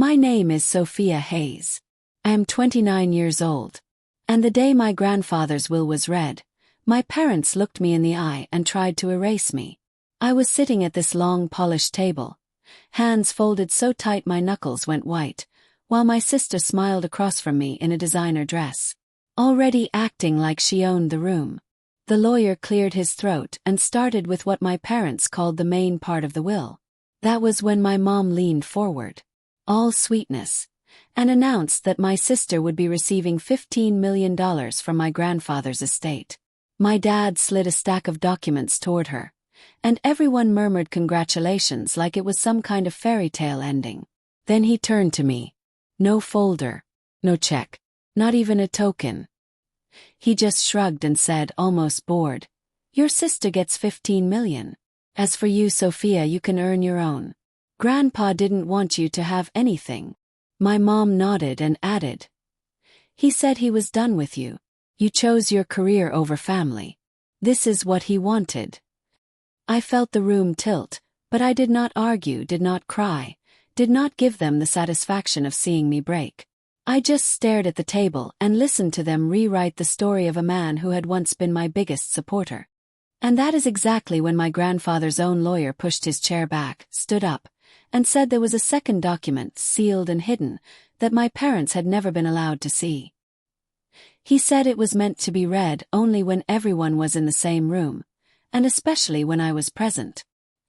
My name is Sophia Hayes. I am 29 years old. And the day my grandfather's will was read, my parents looked me in the eye and tried to erase me. I was sitting at this long polished table, hands folded so tight my knuckles went white, while my sister smiled across from me in a designer dress, already acting like she owned the room. The lawyer cleared his throat and started with what my parents called the main part of the will. That was when my mom leaned forward, all sweetness, and announced that my sister would be receiving $15 million from my grandfather's estate. My dad slid a stack of documents toward her, and everyone murmured congratulations like it was some kind of fairy tale ending. Then he turned to me. No folder, no check, not even a token. He just shrugged and said, almost bored, "Your sister gets $15 million. As for you, Sophia, you can earn your own. Grandpa didn't want you to have anything." My mom nodded and added, "He said he was done with you. You chose your career over family. This is what he wanted." I felt the room tilt, but I did not argue, did not cry, did not give them the satisfaction of seeing me break. I just stared at the table and listened to them rewrite the story of a man who had once been my biggest supporter. And that is exactly when my grandfather's own lawyer pushed his chair back, stood up, and said there was a second document, sealed and hidden, that my parents had never been allowed to see. He said it was meant to be read only when everyone was in the same room, and especially when I was present.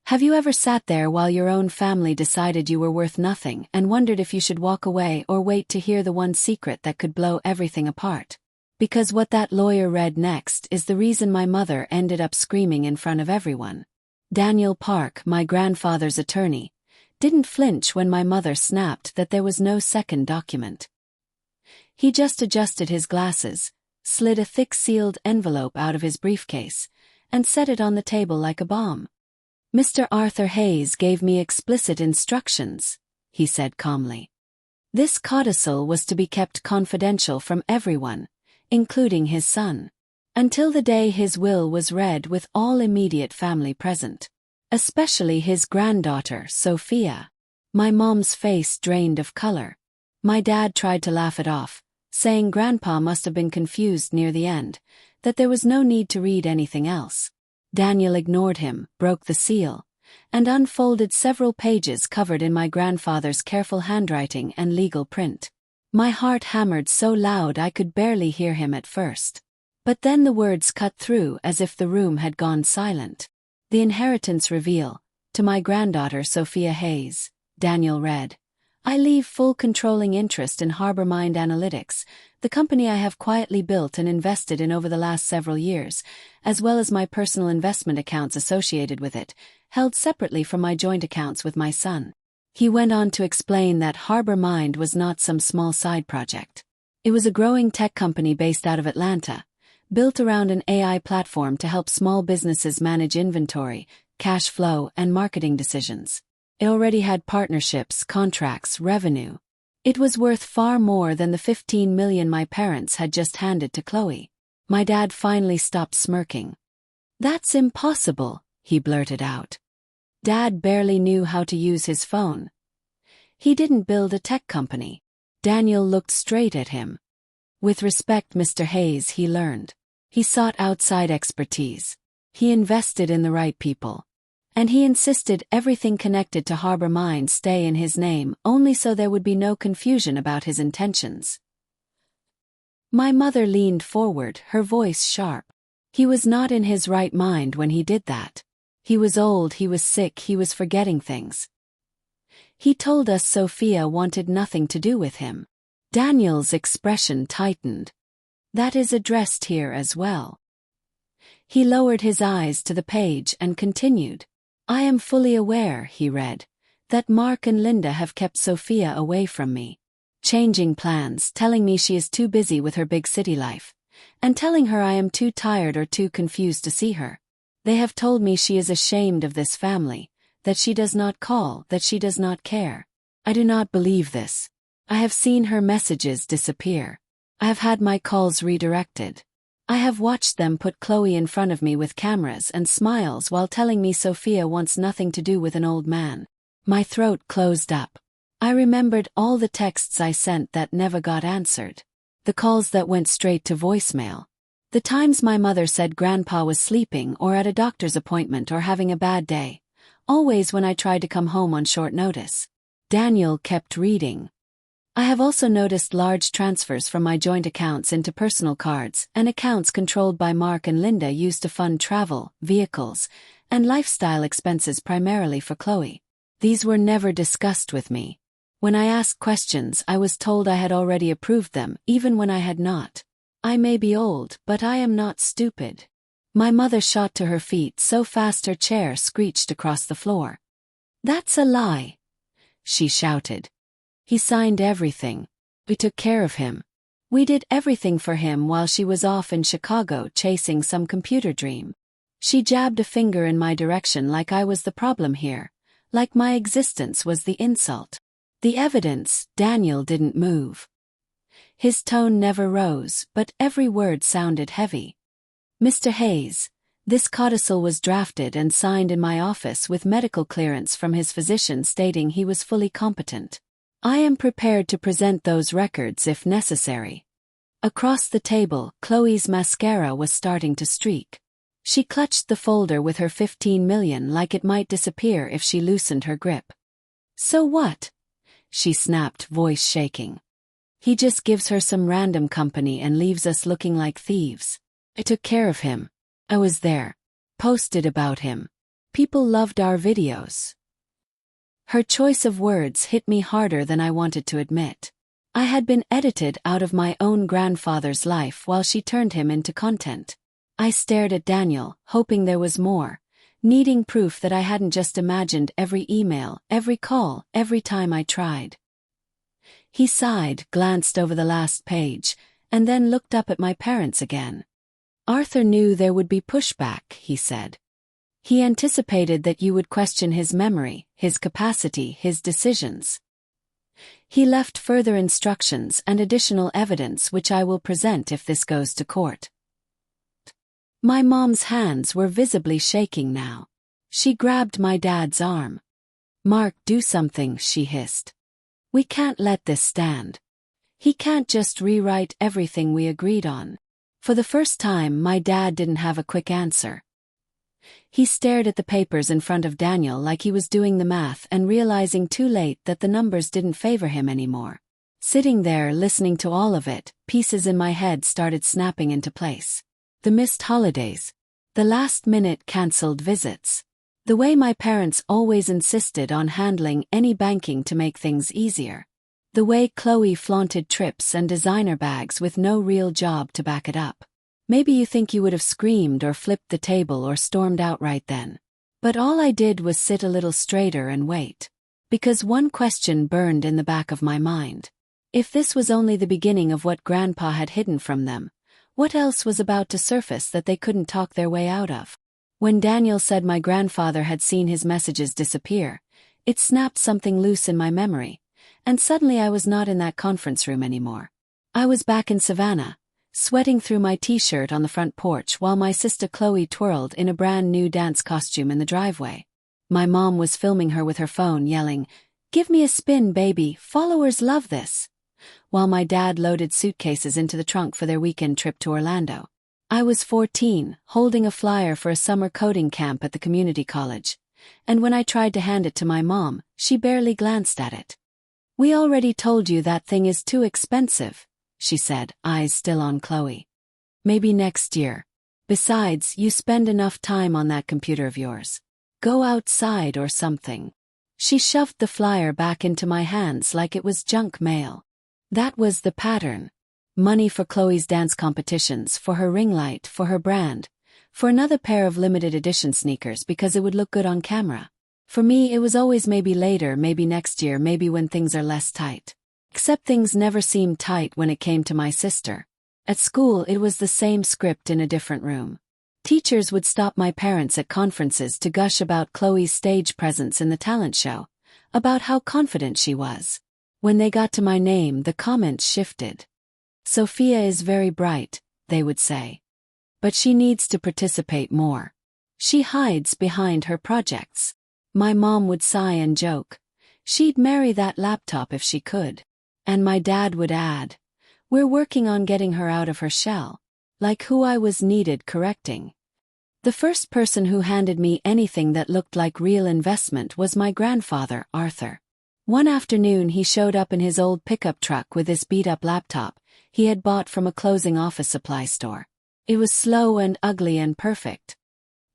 Have you ever sat there while your own family decided you were worth nothing and wondered if you should walk away or wait to hear the one secret that could blow everything apart? Because what that lawyer read next is the reason my mother ended up screaming in front of everyone. Daniel Park, my grandfather's attorney, didn't flinch when my mother snapped that there was no second document. He just adjusted his glasses, slid a thick sealed envelope out of his briefcase, and set it on the table like a bomb. "Mr. Arthur Hayes gave me explicit instructions," he said calmly. "This codicil was to be kept confidential from everyone, including his son, until the day his will was read with all immediate family present, especially his granddaughter, Sophia." My mom's face drained of color. My dad tried to laugh it off, saying Grandpa must have been confused near the end, that there was no need to read anything else. Daniel ignored him, broke the seal, and unfolded several pages covered in my grandfather's careful handwriting and legal print. My heart hammered so loud I could barely hear him at first. But then the words cut through as if the room had gone silent. "The inheritance reveal, to my granddaughter Sophia Hayes," Daniel read. "I leave full controlling interest in HarborMind Analytics, the company I have quietly built and invested in over the last several years, as well as my personal investment accounts associated with it, held separately from my joint accounts with my son." He went on to explain that HarborMind was not some small side project. It was a growing tech company based out of Atlanta, built around an AI platform to help small businesses manage inventory, cash flow, and marketing decisions. It already had partnerships, contracts, revenue. It was worth far more than the $15 million my parents had just handed to Chloe. My dad finally stopped smirking. "That's impossible," he blurted out. Dad barely knew how to use his phone. He didn't build a tech company. Daniel looked straight at him. "With respect, Mr. Hayes," he learned. He sought outside expertise. He invested in the right people. And he insisted everything connected to HarborMind stay in his name only so there would be no confusion about his intentions. My mother leaned forward, her voice sharp. He was not in his right mind when he did that. He was old, he was sick, he was forgetting things. He told us Sophia wanted nothing to do with him. Daniel's expression tightened. "That is addressed here as well." He lowered his eyes to the page and continued. "I am fully aware," he read, "that Mark and Linda have kept Sophia away from me. Changing plans, telling me she is too busy with her big city life, and telling her I am too tired or too confused to see her. They have told me she is ashamed of this family, that she does not call, that she does not care. I do not believe this. I have seen her messages disappear. I have had my calls redirected. I have watched them put Chloe in front of me with cameras and smiles while telling me Sophia wants nothing to do with an old man." My throat closed up. I remembered all the texts I sent that never got answered. The calls that went straight to voicemail. The times my mother said Grandpa was sleeping or at a doctor's appointment or having a bad day. Always when I tried to come home on short notice. Daniel kept reading. I have also noticed large transfers from my joint accounts into personal cards and accounts controlled by Mark and Linda used to fund travel, vehicles, and lifestyle expenses primarily for Chloe. These were never discussed with me. When I asked questions, I was told I had already approved them, even when I had not. I may be old, but I am not stupid. My mother shot to her feet so fast her chair screeched across the floor. "That's a lie," she shouted. "He signed everything. We took care of him. We did everything for him while she was off in Chicago chasing some computer dream." She jabbed a finger in my direction like I was the problem here, like my existence was the insult. The evidence, Daniel didn't move. His tone never rose, but every word sounded heavy. "Mr. Hayes, this codicil was drafted and signed in my office with medical clearance from his physician stating he was fully competent. I am prepared to present those records if necessary." Across the table, Chloe's mascara was starting to streak. She clutched the folder with her 15 million like it might disappear if she loosened her grip. "So what?" she snapped, voice shaking. "He just gives her some random company and leaves us looking like thieves. I took care of him. I was there. Posted about him. People loved our videos." Her choice of words hit me harder than I wanted to admit. I had been edited out of my own grandfather's life while she turned him into content. I stared at Daniel, hoping there was more, needing proof that I hadn't just imagined every email, every call, every time I tried. He sighed, glanced over the last page, and then looked up at my parents again. "Arthur knew there would be pushback," he said. "He anticipated that you would question his memory, his capacity, his decisions. He left further instructions and additional evidence which I will present if this goes to court." My mom's hands were visibly shaking now. She grabbed my dad's arm. "Mark, do something," she hissed. "We can't let this stand. He can't just rewrite everything we agreed on." For the first time, my dad didn't have a quick answer. He stared at the papers in front of Daniel like he was doing the math and realizing too late that the numbers didn't favor him anymore. Sitting there listening to all of it, pieces in my head started snapping into place. The missed holidays. The last-minute cancelled visits. The way my parents always insisted on handling any banking to make things easier. The way Chloe flaunted trips and designer bags with no real job to back it up. Maybe you think you would have screamed or flipped the table or stormed out right then. But all I did was sit a little straighter and wait. Because one question burned in the back of my mind. If this was only the beginning of what Grandpa had hidden from them, what else was about to surface that they couldn't talk their way out of? When Daniel said my grandfather had seen his messages disappear, it snapped something loose in my memory, and suddenly I was not in that conference room anymore. I was back in Savannah, sweating through my t-shirt on the front porch while my sister Chloe twirled in a brand new dance costume in the driveway. My mom was filming her with her phone, yelling, "Give me a spin, baby, followers love this," while my dad loaded suitcases into the trunk for their weekend trip to Orlando. I was 14, holding a flyer for a summer coding camp at the community college, and when I tried to hand it to my mom, she barely glanced at it. "We already told you that thing is too expensive," she said, eyes still on Chloe. "Maybe next year. Besides, you spend enough time on that computer of yours. Go outside or something." She shoved the flyer back into my hands like it was junk mail. That was the pattern. Money for Chloe's dance competitions, for her ring light, for her brand, for another pair of limited edition sneakers because it would look good on camera. For me, it was always maybe later, maybe next year, maybe when things are less tight. Except things never seemed tight when it came to my sister. At school, it was the same script in a different room. Teachers would stop my parents at conferences to gush about Chloe's stage presence in the talent show, about how confident she was. When they got to my name, the comments shifted. "Sophia is very bright," they would say. "But she needs to participate more. She hides behind her projects." My mom would sigh and joke. She'd marry that laptop if she could. And my dad would add, "We're working on getting her out of her shell." Like who I was needed correcting. The first person who handed me anything that looked like real investment was my grandfather, Arthur. One afternoon he showed up in his old pickup truck with this beat-up laptop he had bought from a closing office supply store. It was slow and ugly and perfect.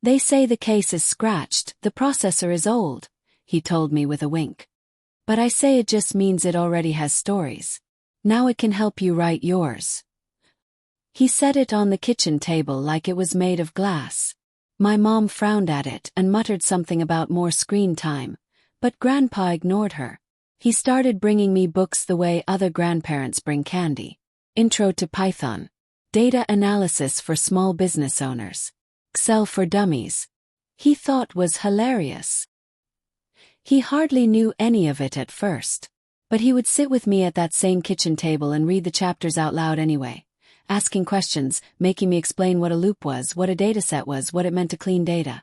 "They say the case is scratched, the processor is old," he told me with a wink. "But I say it just means it already has stories. Now it can help you write yours." He set it on the kitchen table like it was made of glass. My mom frowned at it and muttered something about more screen time, but Grandpa ignored her. He started bringing me books the way other grandparents bring candy. Intro to Python. Data analysis for small business owners. Excel for dummies. He thought was hilarious. He hardly knew any of it at first, but he would sit with me at that same kitchen table and read the chapters out loud anyway, asking questions, making me explain what a loop was, what a dataset was, what it meant to clean data.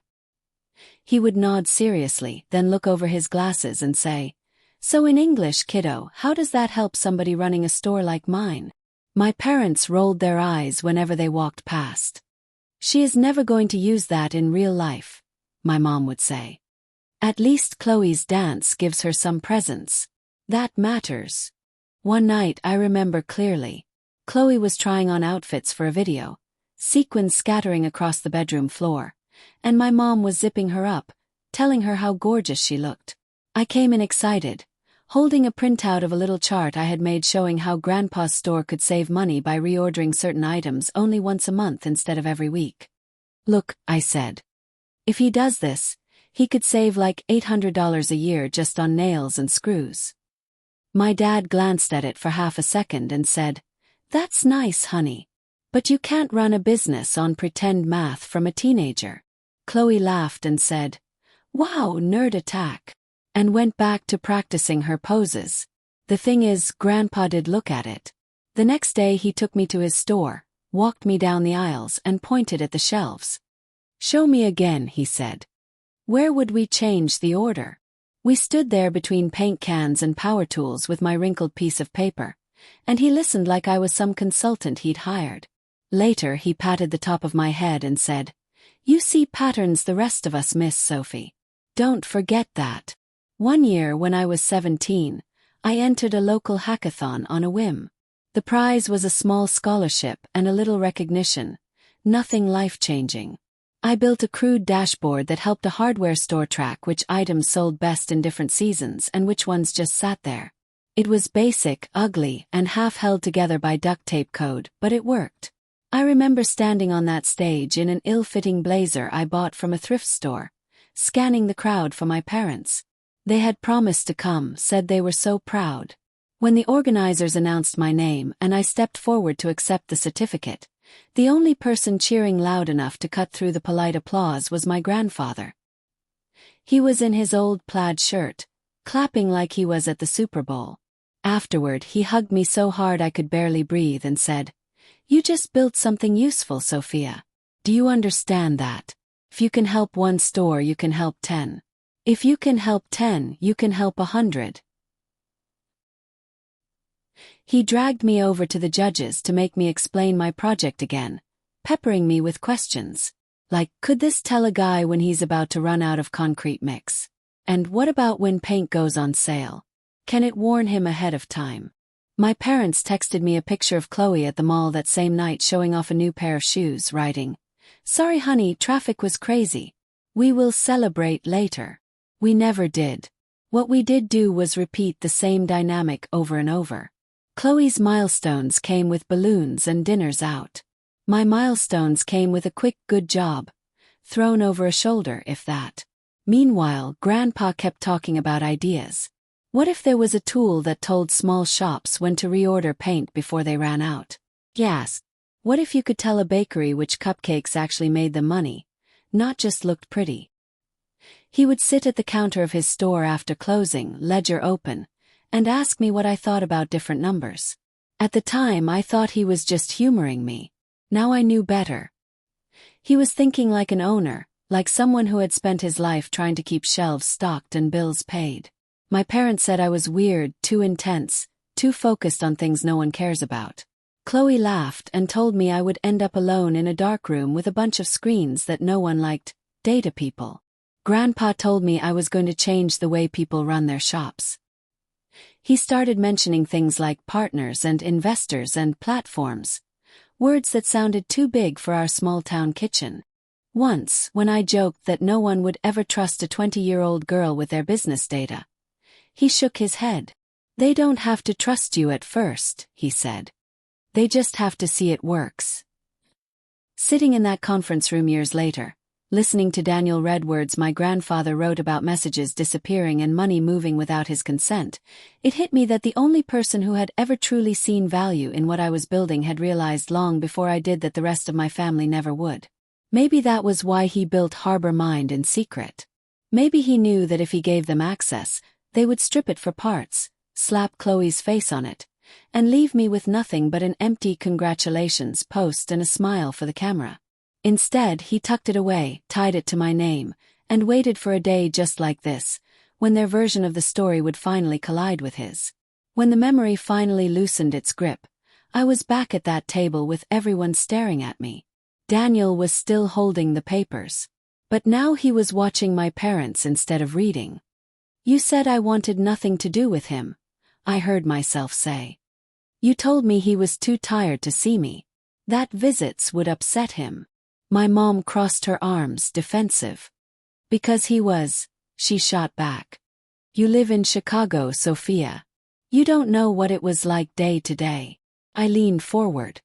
He would nod seriously, then look over his glasses and say, "So in English, kiddo, how does that help somebody running a store like mine?" My parents rolled their eyes whenever they walked past. "She is never going to use that in real life," my mom would say. "At least Chloe's dance gives her some presence. That matters." One night I remember clearly. Chloe was trying on outfits for a video, sequins scattering across the bedroom floor, and my mom was zipping her up, telling her how gorgeous she looked. I came in excited, holding a printout of a little chart I had made showing how Grandpa's store could save money by reordering certain items only once a month instead of every week. "Look," I said. "If he does this, he could save like $800 a year just on nails and screws." My dad glanced at it for half a second and said, "That's nice, honey. But you can't run a business on pretend math from a teenager." Chloe laughed and said, "Wow, nerd attack," and went back to practicing her poses. The thing is, Grandpa did look at it. The next day he took me to his store, walked me down the aisles and pointed at the shelves. "Show me again," he said. Where would we change the order? We stood there between paint cans and power tools with my wrinkled piece of paper, and he listened like I was some consultant he'd hired. Later he patted the top of my head and said, "You see patterns the rest of us miss, Sophie. Don't forget that." One year when I was 17, I entered a local hackathon on a whim. The prize was a small scholarship and a little recognition, nothing life-changing. I built a crude dashboard that helped a hardware store track which items sold best in different seasons and which ones just sat there. It was basic, ugly, and half held together by duct tape code, but it worked. I remember standing on that stage in an ill-fitting blazer I bought from a thrift store, scanning the crowd for my parents. They had promised to come, said they were so proud. When the organizers announced my name and I stepped forward to accept the certificate, the only person cheering loud enough to cut through the polite applause was my grandfather. He was in his old plaid shirt, clapping like he was at the Super Bowl. Afterward, he hugged me so hard I could barely breathe and said, "You just built something useful, Sophia. Do you understand that? If you can help one store, you can help 10. If you can help 10, you can help 100. He dragged me over to the judges to make me explain my project again, peppering me with questions. Like, could this tell a guy when he's about to run out of concrete mix? And what about when paint goes on sale? Can it warn him ahead of time? My parents texted me a picture of Chloe at the mall that same night showing off a new pair of shoes, writing, "Sorry honey, traffic was crazy. We will celebrate later." We never did. What we did do was repeat the same dynamic over and over. Chloe's milestones came with balloons and dinners out. My milestones came with a quick "good job," thrown over a shoulder if that. Meanwhile, Grandpa kept talking about ideas. What if there was a tool that told small shops when to reorder paint before they ran out? Yes. What if you could tell a bakery which cupcakes actually made them money, not just looked pretty? He would sit at the counter of his store after closing, ledger open, and ask me what I thought about different numbers. At the time I thought he was just humoring me. Now I knew better. He was thinking like an owner, like someone who had spent his life trying to keep shelves stocked and bills paid. My parents said I was weird, too intense, too focused on things no one cares about. Chloe laughed and told me I would end up alone in a dark room with a bunch of screens that no one liked, data people. Grandpa told me I was going to change the way people run their shops. He started mentioning things like partners and investors and platforms, words that sounded too big for our small-town kitchen. Once, when I joked that no one would ever trust a 20-year-old girl with their business data, he shook his head. "They don't have to trust you at first," he said. "They just have to see it works." Sitting in that conference room years later, listening to Daniel read words my grandfather wrote about messages disappearing and money moving without his consent, it hit me that the only person who had ever truly seen value in what I was building had realized long before I did that the rest of my family never would. Maybe that was why he built Harbor Mind in secret. Maybe he knew that if he gave them access, they would strip it for parts, slap Chloe's face on it, and leave me with nothing but an empty congratulations post and a smile for the camera. Instead, he tucked it away, tied it to my name, and waited for a day just like this, when their version of the story would finally collide with his. When the memory finally loosened its grip, I was back at that table with everyone staring at me. Daniel was still holding the papers. But now he was watching my parents instead of reading. "You said I wanted nothing to do with him," I heard myself say. "You told me he was too tired to see me. That visits would upset him." My mom crossed her arms, defensive. "Because he was," she shot back. "You live in Chicago, Sophia. You don't know what it was like day to day." I leaned forward.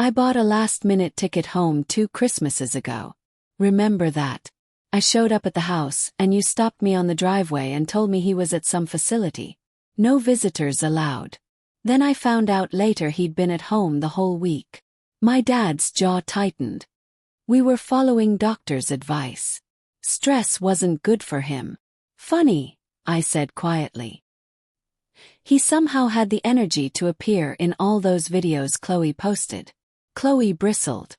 "I bought a last-minute ticket home 2 Christmases ago. Remember that? I showed up at the house, and you stopped me on the driveway and told me he was at some facility. No visitors allowed. Then I found out later he'd been at home the whole week." My dad's jaw tightened. "We were following doctor's advice. Stress wasn't good for him." "Funny," I said quietly. He somehow had the energy to appear in all those videos Chloe posted. Chloe bristled.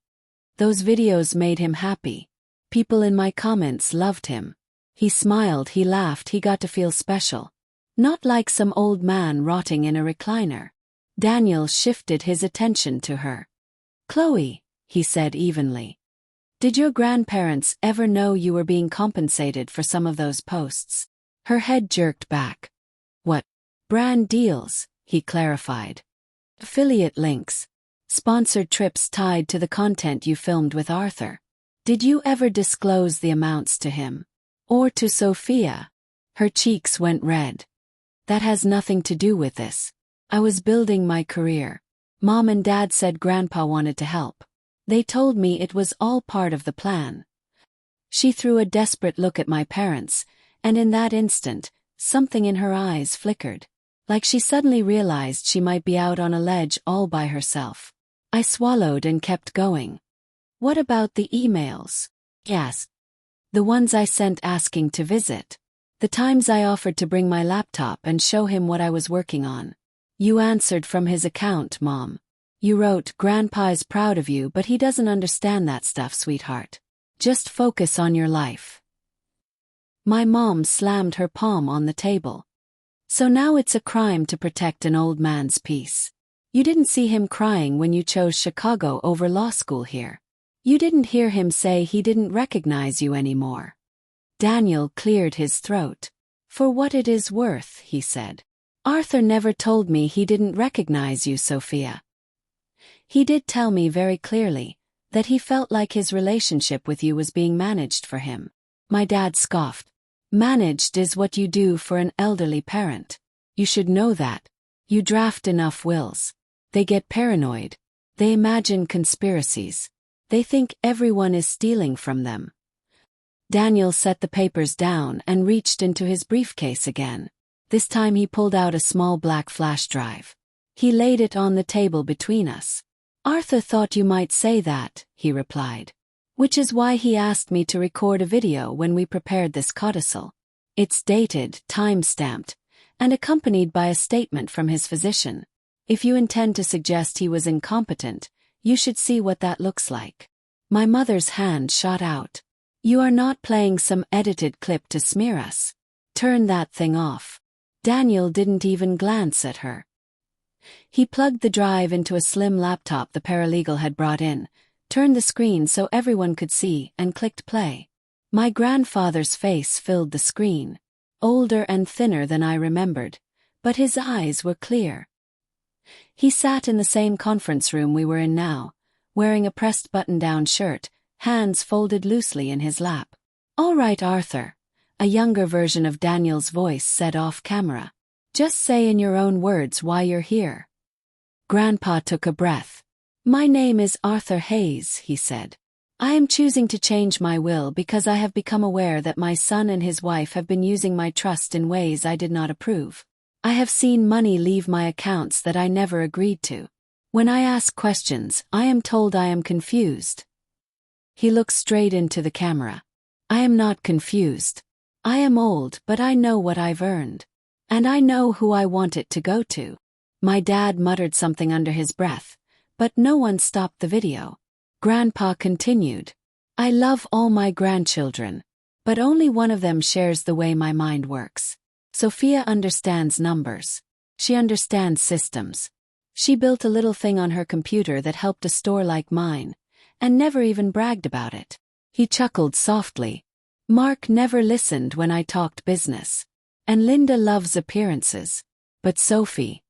Those videos made him happy. People in my comments loved him. He smiled, he laughed, he got to feel special. Not like some old man rotting in a recliner. Daniel shifted his attention to her. "Chloe," he said evenly. "Did your grandparents ever know you were being compensated for some of those posts?" Her head jerked back. "What? Brand deals," he clarified. "Affiliate links. Sponsored trips tied to the content you filmed with Arthur. Did you ever disclose the amounts to him? Or to Sophia?" Her cheeks went red. "That has nothing to do with this. I was building my career. Mom and Dad said Grandpa wanted to help. They told me it was all part of the plan." She threw a desperate look at my parents, and in that instant, something in her eyes flickered. Like she suddenly realized she might be out on a ledge all by herself. I swallowed and kept going. "What about the emails?" "Yes. The ones I sent asking to visit. The times I offered to bring my laptop and show him what I was working on. You answered from his account, Mom. You wrote, 'Grandpa is proud of you, but he doesn't understand that stuff, sweetheart. Just focus on your life.'" My mom slammed her palm on the table. "So now it's a crime to protect an old man's peace. You didn't see him crying when you chose Chicago over law school here. You didn't hear him say he didn't recognize you anymore." Daniel cleared his throat. "For what it is worth," he said. "Arthur never told me he didn't recognize you, Sophia. He did tell me very clearly that he felt like his relationship with you was being managed for him." My dad scoffed. "Managed is what you do for an elderly parent. You should know that. You draft enough wills. They get paranoid. They imagine conspiracies. They think everyone is stealing from them." Daniel set the papers down and reached into his briefcase again. This time he pulled out a small black flash drive. He laid it on the table between us. "Arthur thought you might say that," he replied. "Which is why he asked me to record a video when we prepared this codicil. It's dated, time-stamped, and accompanied by a statement from his physician. If you intend to suggest he was incompetent, you should see what that looks like." My mother's hand shot out. "You are not playing some edited clip to smear us. Turn that thing off." Daniel didn't even glance at her. He plugged the drive into a slim laptop the paralegal had brought in, turned the screen so everyone could see, and clicked play. My grandfather's face filled the screen, older and thinner than I remembered, but his eyes were clear. He sat in the same conference room we were in now, wearing a pressed button-down shirt, hands folded loosely in his lap. "All right, Arthur," a younger version of Daniel's voice said off camera. "Just say in your own words why you're here." Grandpa took a breath. "My name is Arthur Hayes," he said. "I am choosing to change my will because I have become aware that my son and his wife have been using my trust in ways I did not approve. I have seen money leave my accounts that I never agreed to. When I ask questions, I am told I am confused." He looked straight into the camera. "I am not confused. I am old, but I know what I've earned. And I know who I want it to go to." My dad muttered something under his breath, but no one stopped the video. Grandpa continued, "I love all my grandchildren, but only one of them shares the way my mind works. Sophia understands numbers. She understands systems. She built a little thing on her computer that helped a store like mine, and never even bragged about it." He chuckled softly. "Mark never listened when I talked business. And Linda loves appearances. But Sophie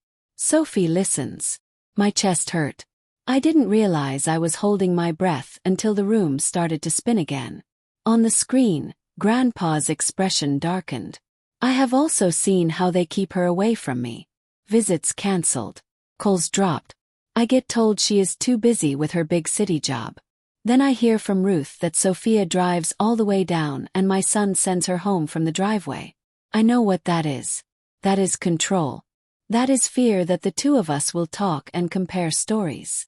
listens." My chest hurt. I didn't realize I was holding my breath until the room started to spin again. On the screen, Grandpa's expression darkened. "I have also seen how they keep her away from me. Visits cancelled. Calls dropped. I get told she is too busy with her big city job. Then I hear from Ruth that Sophia drives all the way down and my son sends her home from the driveway. I know what that is. That is control. That is fear that the two of us will talk and compare stories."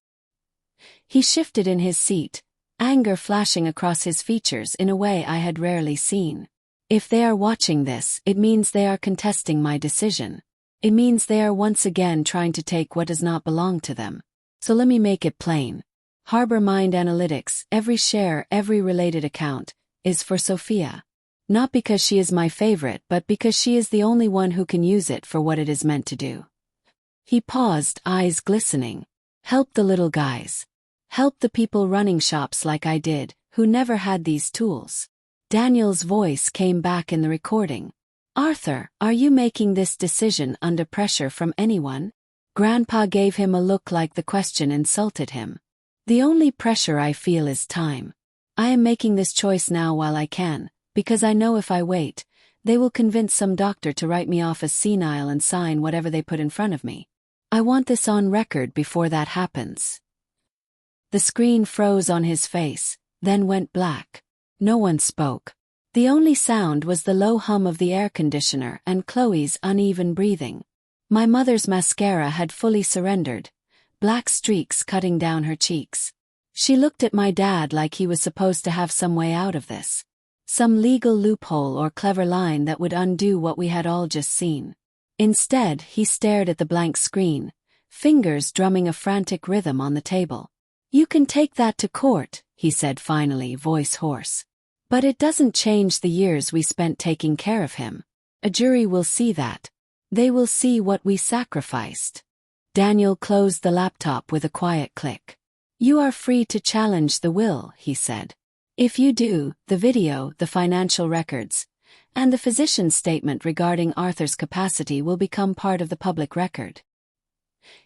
He shifted in his seat, anger flashing across his features in a way I had rarely seen. "If they are watching this, it means they are contesting my decision. It means they are once again trying to take what does not belong to them. So let me make it plain. Harbor Mind Analytics, every share, every related account, is for Sophia. Not because she is my favorite, but because she is the only one who can use it for what it is meant to do." He paused, eyes glistening. "Help the little guys. Help the people running shops like I did, who never had these tools." Daniel's voice came back in the recording. "Arthur, are you making this decision under pressure from anyone?" Grandpa gave him a look like the question insulted him. "The only pressure I feel is time. I am making this choice now while I can, because I know if I wait, they will convince some doctor to write me off as senile and sign whatever they put in front of me. I want this on record before that happens." The screen froze on his face, then went black. No one spoke. The only sound was the low hum of the air conditioner and Chloe's uneven breathing. My mother's mascara had fully surrendered, black streaks cutting down her cheeks. She looked at my dad like he was supposed to have some way out of this. Some legal loophole or clever line that would undo what we had all just seen. Instead, he stared at the blank screen, fingers drumming a frantic rhythm on the table. "You can take that to court," he said finally, voice hoarse. "But it doesn't change the years we spent taking care of him. A jury will see that. They will see what we sacrificed." Daniel closed the laptop with a quiet click. "You are free to challenge the will," he said. "If you do, the video, the financial records, and the physician's statement regarding Arthur's capacity will become part of the public record."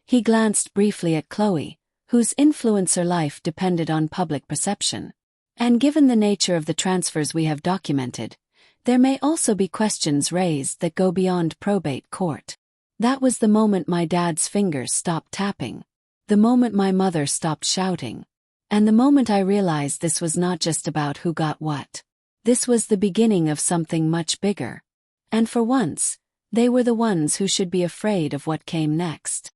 He glanced briefly at Chloe, whose influencer life depended on public perception. "And given the nature of the transfers we have documented, there may also be questions raised that go beyond probate court." That was the moment my dad's fingers stopped tapping, the moment my mother stopped shouting, and the moment I realized this was not just about who got what. This was the beginning of something much bigger. And for once, they were the ones who should be afraid of what came next.